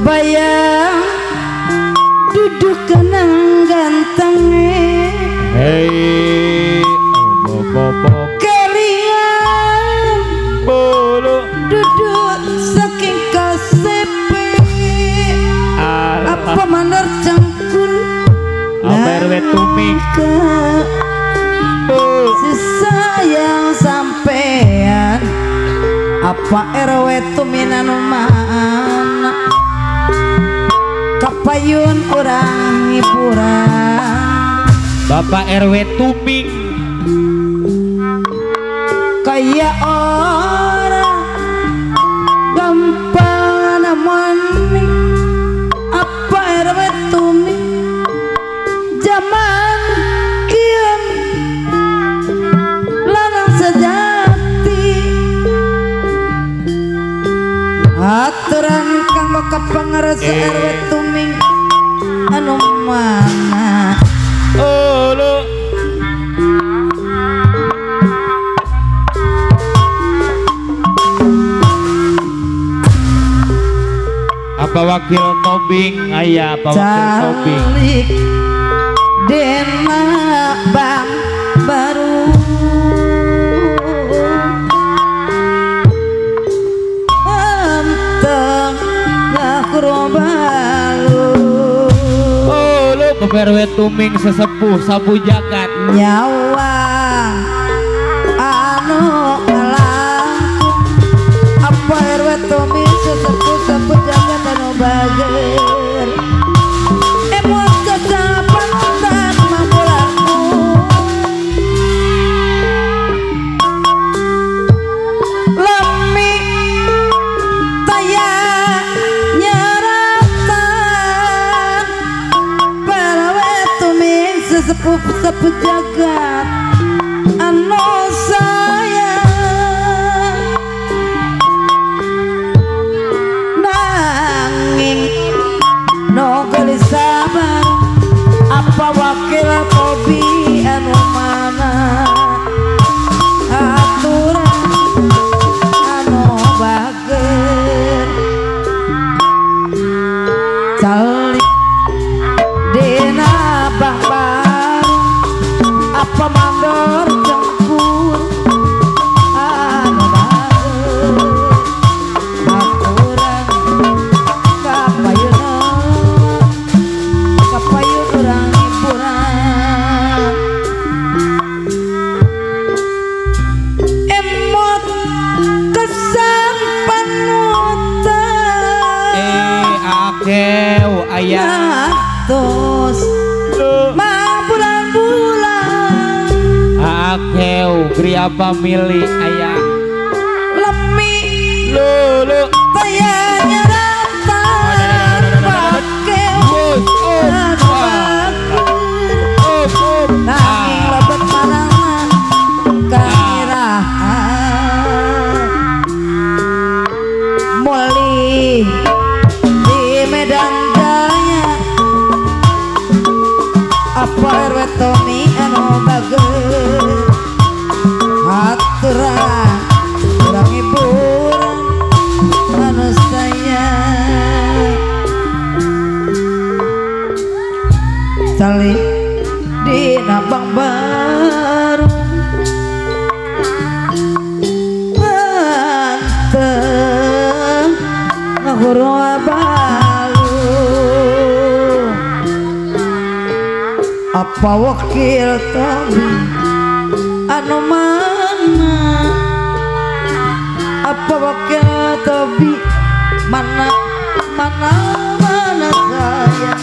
kebayang duduk kenang gantengnya hei kalian bulu duduk saking kasepe apa manor cangkul amerwe tuming si sayang sampean apa RW tuminan mana kapayun orang hiburan Bapak RW tuming kayak orang gampang namanya apa RW tumbing zaman kian lanang sejati aturan kanggo kapangarasa RW tumbing anu mana ulu apa wakil tobing ayah apa wakil tobing calik dena bang baru anteng ngakrobalu ulu beberwe tuming sesepuh sabu jagat nyawa anu alang apa RW Tommy sesepuh sabu jagat anu bager emot kecapan tak mampulanku lemi taya nyaratan RW Tommy sesepuh sabu jagat anu sayang nanging no gelisah apa wakil kopi anu mana aturan anu bager calik dina bang baru apa mandor cengkur anu bager aturan kapayun orang hiburan emot kesan panutan akeu ayah ngatos mah bulan-bulan akeu kriya pamili ayah lemi lulu tayanya ratan pakai anu bager nanging lebet marana kairahan muli di Medan Jaya apa RW Tommy anu bager aturan orang hiburan anu sayang cali di nabang baru anteng ngahurung balu apa wakil Tommy anu mana apa wakil Tommy mana mana mana sayang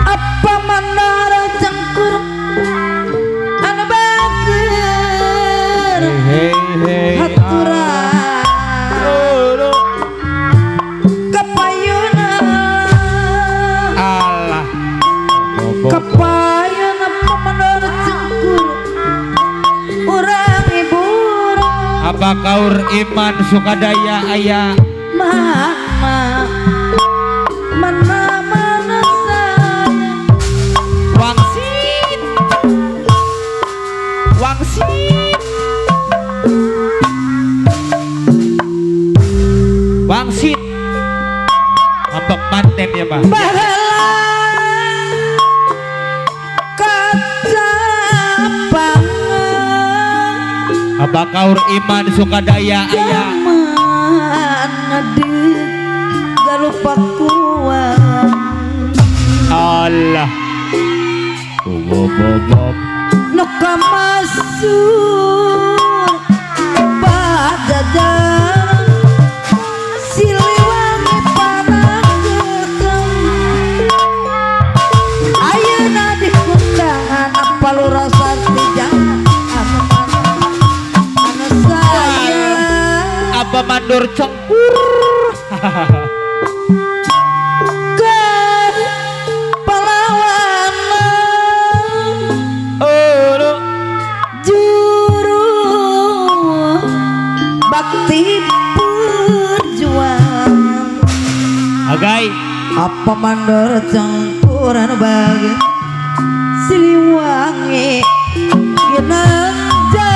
apa manara cangkur anu bager aturan kapayunan Allah kapayun apa manara cangkur urang hiburan apa kaur iman sukadaya ayah mana mana mana sayang wangsit wangsit paten ya Pak. Bahala kacapangan Apa kaur iman sukadaya ayah. zaman adik gak lupa kuat Allah. Bob. nuka masuk pajajaran siliwangi panagekeun ayeuna di kundangan apa lu rasa jangan anu saya Apa mandur cengkur. kan pahlawanan Oh, juru bakti perjuangan agai. apa mandor campuran bagi Siliwangi Ginanjar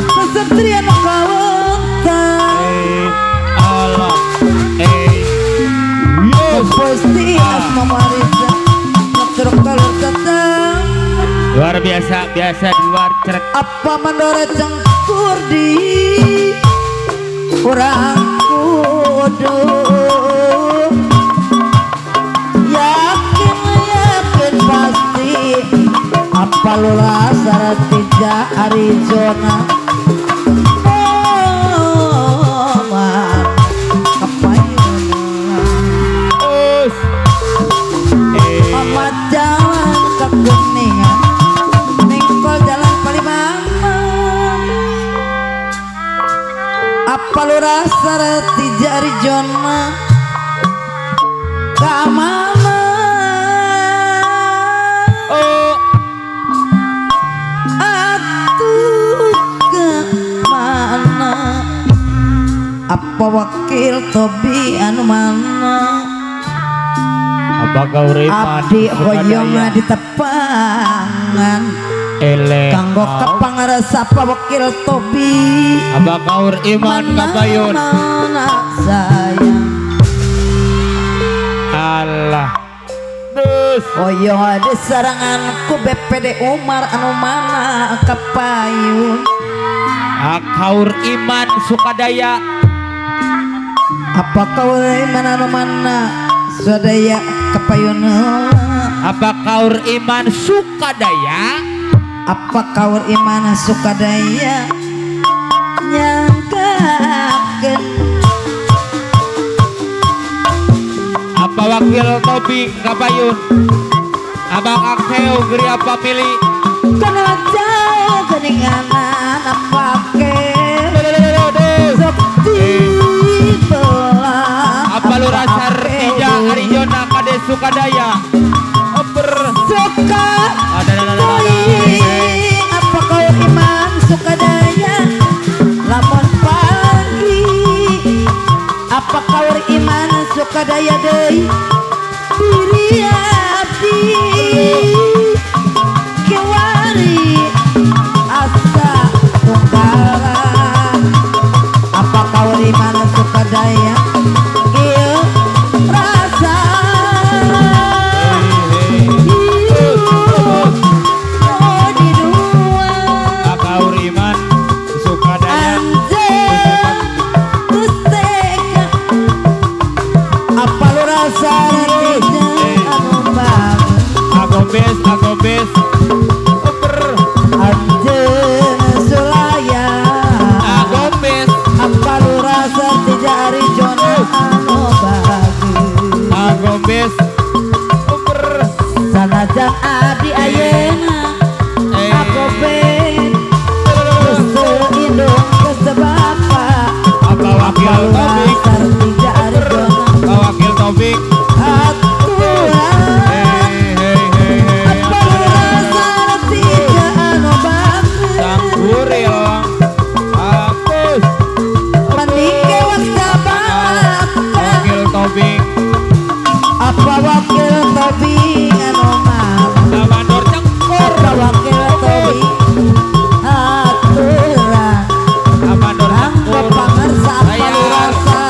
kesatria nu kawengtan Allah. Yes. pasti asma marisa ngetruk kalur datang Luar biasa di luar cerek. apa mandor cangkur di kurang kudu yakin pasti apa lu rasa tiga Arizona man Us. amat jalan ke Kuningan ningkol jalan Palimanan apa lu rasa tiga Arizona keamanan Oh, atuh kemana apa wakil Tobi anu mana apa kaur iman abdi hoyong di tepangan eleh. kanggo kepangaresa apa wakil Tobi Apa kaur iman kabayun. mana sayang Allah. Dus. hoyong di sarangan ku BPD Umar anu mana kapayun Kaur iman sukadaya. apa kau mana mana sadaya kapayun Apa kaur iman sukadaya. apa kaur imana sukadaya nyangkakeun Apa wakil Tobi kabayun. Abang akheu geri apa milih. kana jauh keninganan apa ke sok dibelah Apa lu rasa tiga Arizona kade sukadaya. Oper. suka Ada. apa kau iman sukadaya lamun pagi apa kau iman sukadaya deui diri abdi kewari asa tunggalan apa kau iman sukadaya ieu rasa oh di dua Kaur iman sukadaya. anjir tusteka apa lu rasa tiga anu bagus Agobes. Oper. anjir sulaya Agobes. apa lu rasa tiga Arizona anu bagus Agobes. Oper. sanajan abdi ayeuna aku ben kustu indung kustu bapak Apa wakil apa lu Tobik. rasa tiga Arizona Apa wakil Tobik. aturan apa lu rasa tiga anu bagus Sangkuril. Hapus. Pandike waksa balak Wakil Tobik. apa wakil Tobi anu mah Mandor cengkur. apa wakil Tobi aturan Mandor anggo cengkur. pangarsa apa lu rasa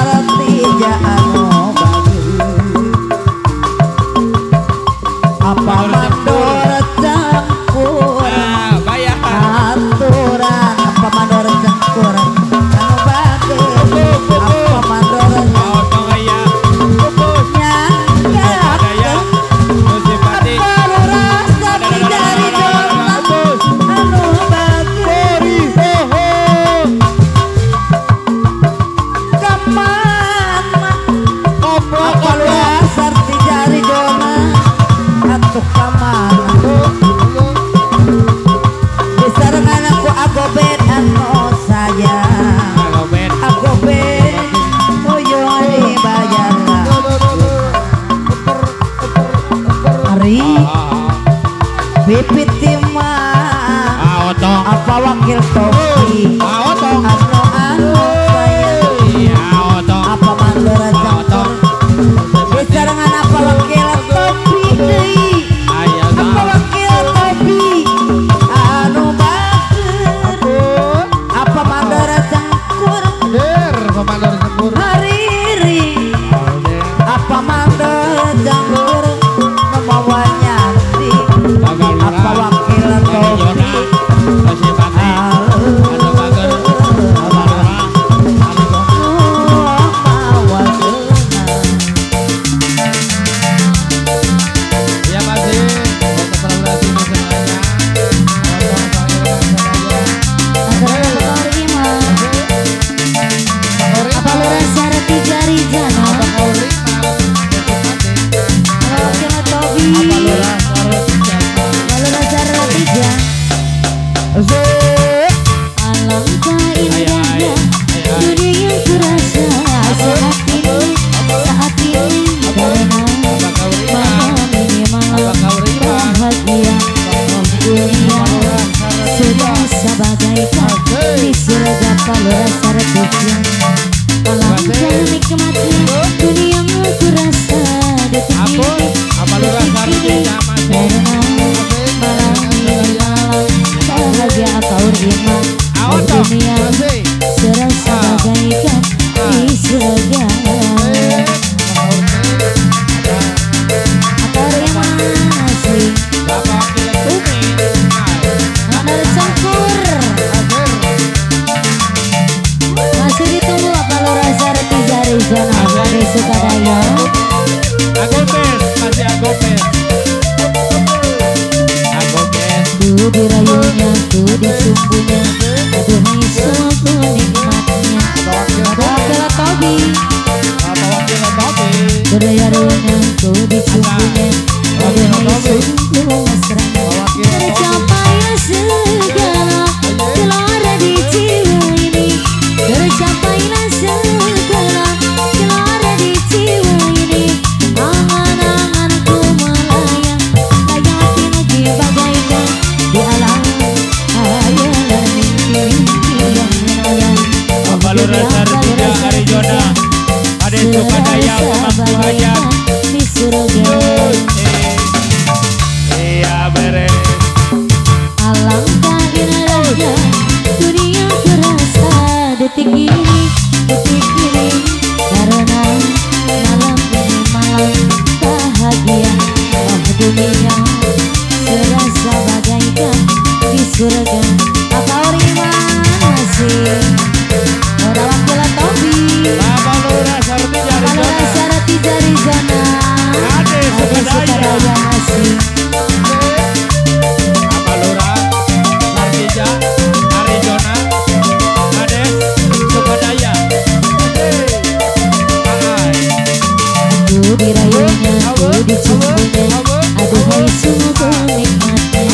Pipit timah Oto apa wakil topi Oto anu sayang Oto apa mandora campur disarangan apa wakil topi deui apa wakil topi anu bager apa mandora campur hariri apa mandora campur namawa nyati apa wakil topi dirayunya, ku disumbunya, aduhai sungguh nikmatnya. Wakil tobi, dirayunya, ku disumbunya, aduhai sungguh mesranya. Tercapailah segala gelora di jiwa ini, tercapailah segala gelora di jiwa ini. Angan-anganku melayang, layang lagi bagaikan di alam hayalan mimpi yang melayang. Balura Sartija Arizona Ade Sukadaya Pemangku Hajat di surga. Iya beres. Alangkah indahnya dunia terasa detik ini karena malam ini malam bahagia. Oh dunia serasa bagaikan di surga. Apa oriman masih udah wakil tobi. Balura Sartija Balura Sartija Arizona Ade Sukadaya masih. Balura Sartija Arizona Ade Sukadaya. Ku dirayunya, ku dicumbunya, aduhai sungguh nikmatnya.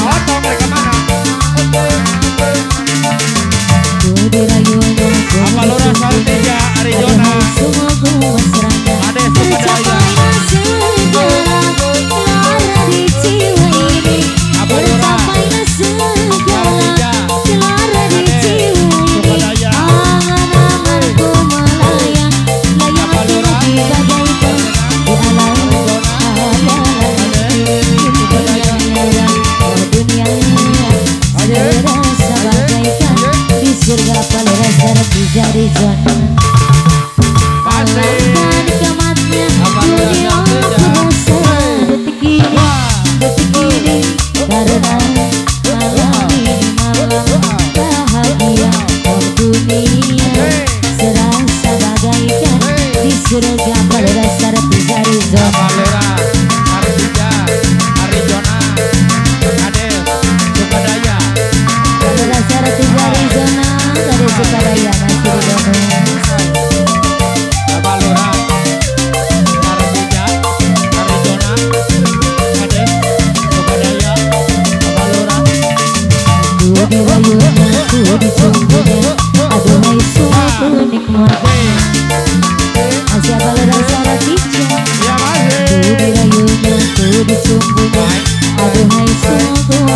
Ku dirayunya, ku Balura Sartija Arizona aduhai sungguh mesranya. Ade Sukadaya. Tercapailah segala gelora di jiwa ini, tercapailah segala gelora di jiwa ini. Angan-anganku melayang, layang lagi bagaikan di alam hayalan mimpi. Oh dunia serasa bagaikan di surga. Balura Sartija Arizona. Alangkah nikmatnya dunia terasa detik ini karena malam ini malam bahagia. Oh dunia serasa bagaikan di surga. Balura Sartija Arizona. Balura Sartija Arizona Ade Sukadaya. Balura Sartija Arizona dari Sukadaya masih di Bandung. Balura Sartija Arizona Ade Sukadaya. Balura Ku dirayunya, ku dicumbunya, aduhai sungguh nikmatnya. Masih Balura Sartija. ya masih. Ku dirayunya, ku dicumbunya, aduhai sungguh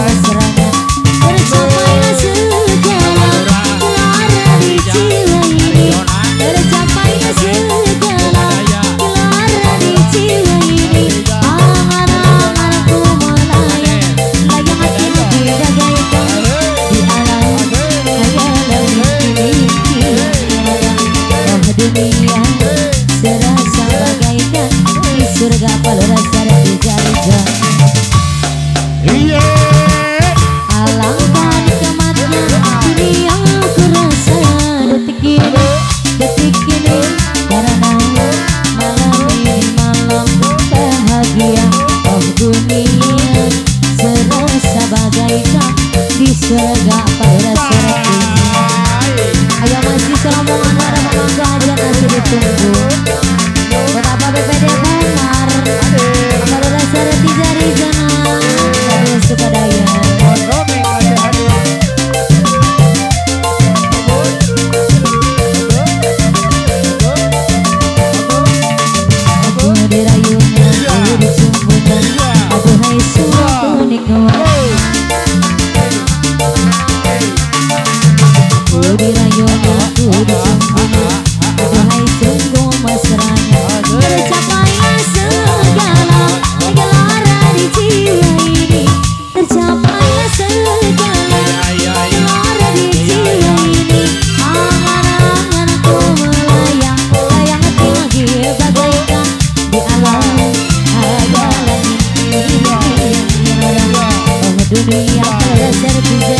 dunia terasa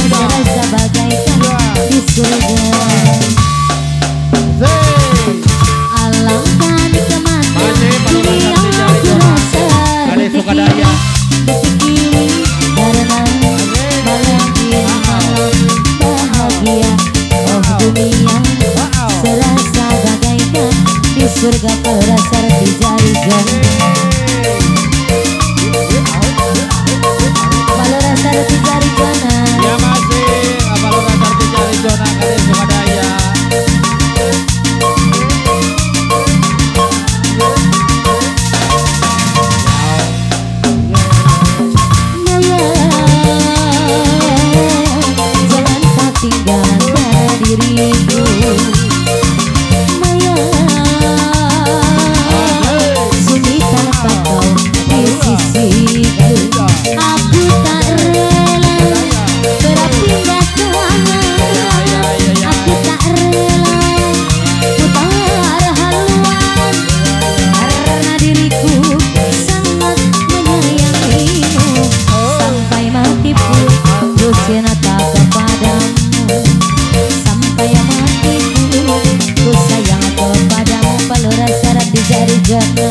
terasa bagaikan di surga. Alangkah nikmatnya dunia terasa detik ini, detik ini karena malam ini malam bahagia. Oh dunia serasa bagaikan di surga terasa di jari jari. Rati jari jona ya masih apal rati jari jona kali Sukadaya. jangan kau tinggalkan diriku Maya, sunyi tanpa kau di sisiku. Aku tak rela berpindah ke mana, aku tak rela putar haluan karena diriku sangat menyayangimu. Sampai mati pun ku cinta kepadamu, sampai mati pun ku sayang kepadamu. Palu rasa di jari jana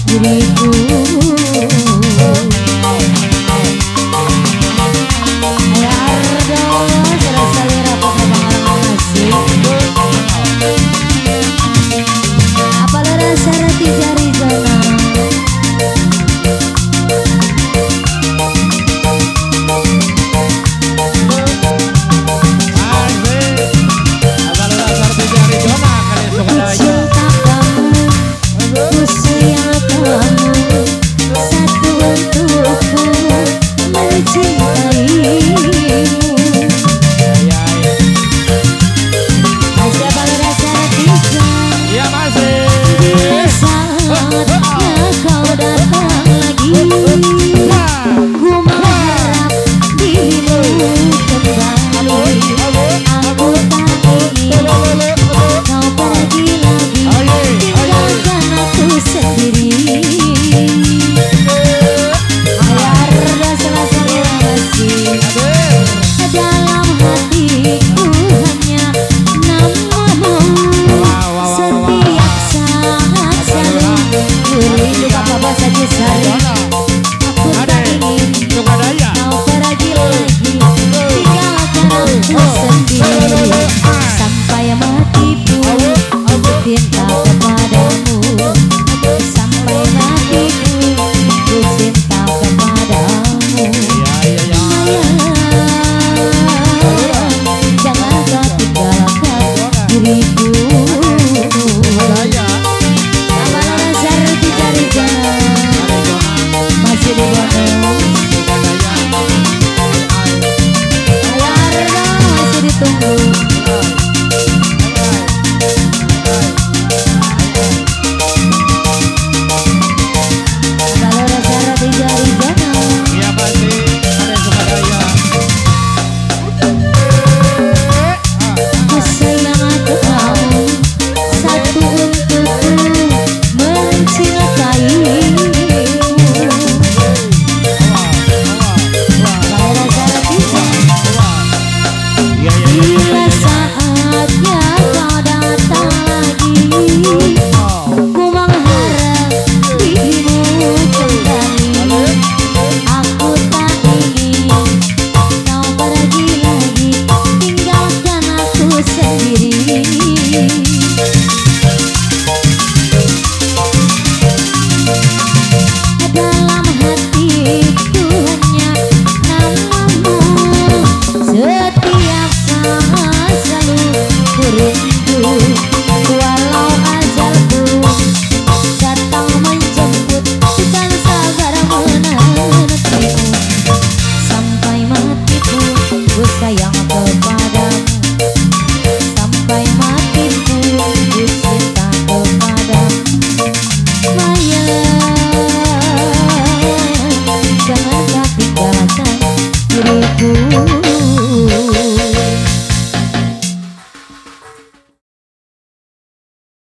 diriku. Ayardo serasa lira pemahaman asik. Apa rasa rati jari jana cinta kamu, ku sayang kamu, satu untukku mencintaimu. Masih apa rasa ratinya? Ya masih. Bila saatnya kau datang lagi, ku mengharap dirimu kembali. Aku tak ingin kau pergi lagi, tinggalkan aku sendiri. Ayardo selasa masih dalam hatiku hanya namamu. Setiap saat selalu ku rindu bapak saja sari. Aku tak ingin kau pergi lagi, tinggalkan aku sendiri. Sampai mati pun aku cinta kepadamu, sampai mati pun ku cinta kepadamu. Jangan kau tinggalkan diriku. Abal rasa rati jari jana masih di bonus. Ayardo masih ditunggu. Abal rasa rati jari jana Ya masih ada Sukadaya. ku sayang kamu, satu untukku mencintaimu. Abal rasa rati jana bila saatnya kau datang lagi, ku mengharap dirimu kembali. Aku tak ingin kau pergi lagi, tinggalkan aku sendiri. Dalam hatiku hanya namamu. Setiap saat selalu ku rindu, walau ajalku datang menjemput, bukan sabar menantimu. Sampai mati pun ku sayang kepadamu, sampai mati pun ku cinta kepadamu. Maya, jangan kau tinggalkan diriku.